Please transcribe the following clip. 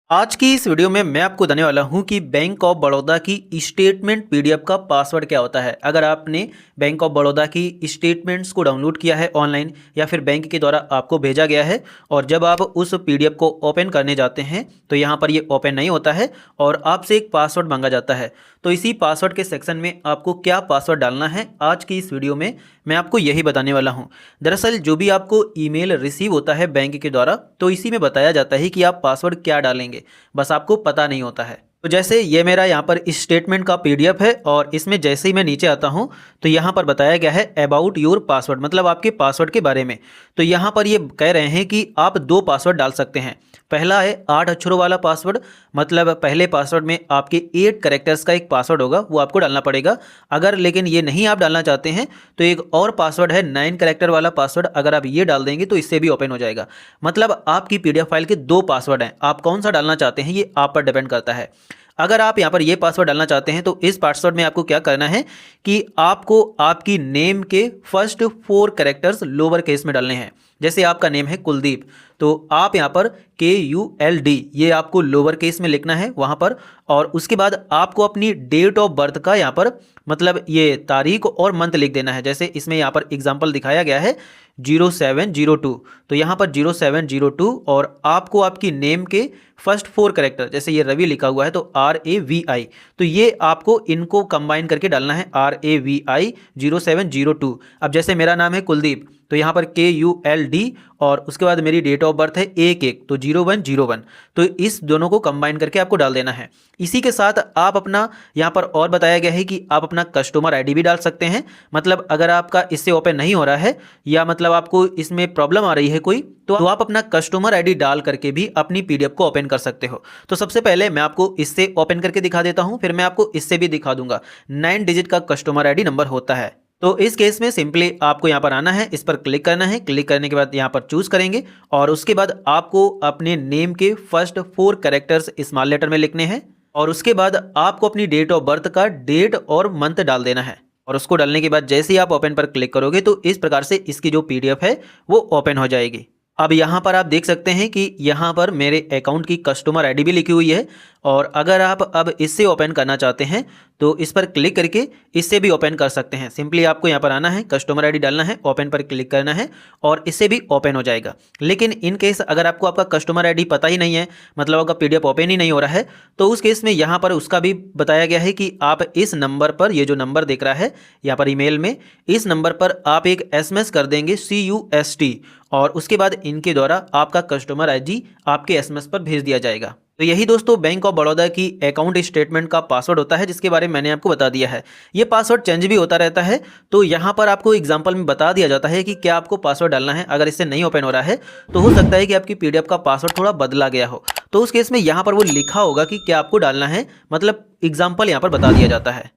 आज की इस वीडियो में मैं आपको बताने वाला हूं कि बैंक ऑफ बड़ौदा की स्टेटमेंट पीडीएफ का पासवर्ड क्या होता है। अगर आपने बैंक ऑफ बड़ौदा की स्टेटमेंट्स को डाउनलोड किया है ऑनलाइन या फिर बैंक के द्वारा आपको भेजा गया है और जब आप उस पीडीएफ को ओपन करने जाते हैं तो यहाँ पर ये ओपन नहीं होता है और आपसे एक पासवर्ड मांगा जाता है। तो इसी पासवर्ड के सेक्शन में आपको क्या पासवर्ड डालना है आज की इस वीडियो में मैं आपको यही बताने वाला हूँ। दरअसल जो भी आपको ईमेल रिसीव होता है बैंक के द्वारा तो इसी में बताया जाता है कि आप पासवर्ड क्या डालेंगे, बस आपको पता नहीं होता है। तो जैसे ये मेरा यहाँ पर स्टेटमेंट का पीडीएफ है और इसमें जैसे ही मैं नीचे आता हूँ तो यहाँ पर बताया गया है अबाउट योर पासवर्ड, मतलब आपके पासवर्ड के बारे में। तो यहाँ पर ये कह रहे हैं कि आप दो पासवर्ड डाल सकते हैं। पहला है 8 अक्षरों वाला पासवर्ड, मतलब पहले पासवर्ड में आपके 8 कैरेक्टर्स का एक पासवर्ड होगा, वो आपको डालना पड़ेगा। अगर लेकिन ये नहीं आप डालना चाहते हैं तो एक और पासवर्ड है 9 कैरेक्टर वाला पासवर्ड, अगर आप ये डाल देंगे तो इससे भी ओपन हो जाएगा। मतलब आपकी पीडीएफ फाइल के दो पासवर्ड हैं, आप कौन सा डालना चाहते हैं ये आप पर डिपेंड करता है। अगर आप यहाँ पर ये पासवर्ड डालना चाहते हैं तो इस पासवर्ड में आपको क्या करना है कि आपको आपकी नेम के फर्स्ट 4 कैरेक्टर्स लोअर केस में डालने हैं। जैसे आपका नेम है कुलदीप तो आप यहाँ पर KULD ये आपको लोअर केस में लिखना है वहाँ पर, और उसके बाद आपको अपनी डेट ऑफ बर्थ का यहाँ पर मतलब ये तारीख और मंथ लिख देना है। जैसे इसमें यहाँ पर एग्जांपल दिखाया गया है 0702, तो यहाँ पर 0702 और आपको आपकी नेम के फर्स्ट 4 कैरेक्टर, जैसे ये रवि लिखा हुआ है तो RAVI, तो ये आपको इनको कंबाइन करके डालना है RAVI 0702। अब जैसे मेरा नाम है कुलदीप तो यहाँ पर KULD और उसके बाद मेरी डेट ऑफ बर्थ है 11 तो 0101, तो इस दोनों को कंबाइन करके आपको डाल देना है। इसी के साथ आप अपना यहाँ पर और बताया गया है कि आप अपना कस्टमर आईडी भी डाल सकते हैं। मतलब अगर आपका इससे ओपन नहीं हो रहा है या मतलब आपको इसमें प्रॉब्लम आ रही है कोई, तो आप अपना कस्टमर आईडी डाल करके भी अपनी पीडीएफ को ओपन कर सकते हो। तो सबसे पहले मैं आपको इससे ओपन करके दिखा देता हूँ, फिर मैं आपको इससे भी दिखा दूंगा। 9 डिजिट का कस्टमर आईडी नंबर होता है। तो इस केस में सिंपली आपको यहाँ पर आना है, इस पर क्लिक करना है। क्लिक करने के बाद यहाँ पर चूज करेंगे और उसके बाद आपको अपने नेम के फर्स्ट 4 कैरेक्टर्स स्मॉल लेटर में लिखने हैं और उसके बाद आपको अपनी डेट ऑफ बर्थ का डेट और मंथ डाल देना है। और उसको डालने के बाद जैसे ही आप ओपन पर क्लिक करोगे तो इस प्रकार से इसकी जो पीडीएफ है वो ओपन हो जाएगी। अब यहाँ पर आप देख सकते हैं कि यहाँ पर मेरे अकाउंट की कस्टमर आईडी भी लिखी हुई है और अगर आप अब इससे ओपन करना चाहते हैं तो इस पर क्लिक करके इससे भी ओपन कर सकते हैं। सिंपली आपको यहाँ पर आना है, कस्टमर आईडी डालना है, ओपन पर क्लिक करना है और इससे भी ओपन हो जाएगा। लेकिन इन केस अगर आपको आपका कस्टमर आईडी पता ही नहीं है, मतलब आपका पीडीएफ ओपन ही नहीं हो रहा है, तो उस केस में यहाँ पर उसका भी बताया गया है कि आप इस नंबर पर, ये जो नंबर दिख रहा है यहाँ पर ईमेल में, इस नंबर पर आप एक SMS कर देंगे CUST और उसके बाद इनके द्वारा आपका कस्टमर आईडी आपके SMS पर भेज दिया जाएगा। तो यही दोस्तों बैंक ऑफ बड़ौदा की अकाउंट स्टेटमेंट का पासवर्ड होता है, जिसके बारे में मैंने आपको बता दिया है। ये पासवर्ड चेंज भी होता रहता है, तो यहाँ पर आपको एग्जांपल में बता दिया जाता है कि क्या आपको पासवर्ड डालना है। अगर इससे नहीं ओपन हो रहा है तो हो सकता है कि आपकी पीडीएफ का पासवर्ड थोड़ा बदला गया हो, तो उस केस में यहाँ पर वो लिखा होगा कि क्या आपको डालना है, मतलब एग्जाम्पल यहाँ पर बता दिया जाता है।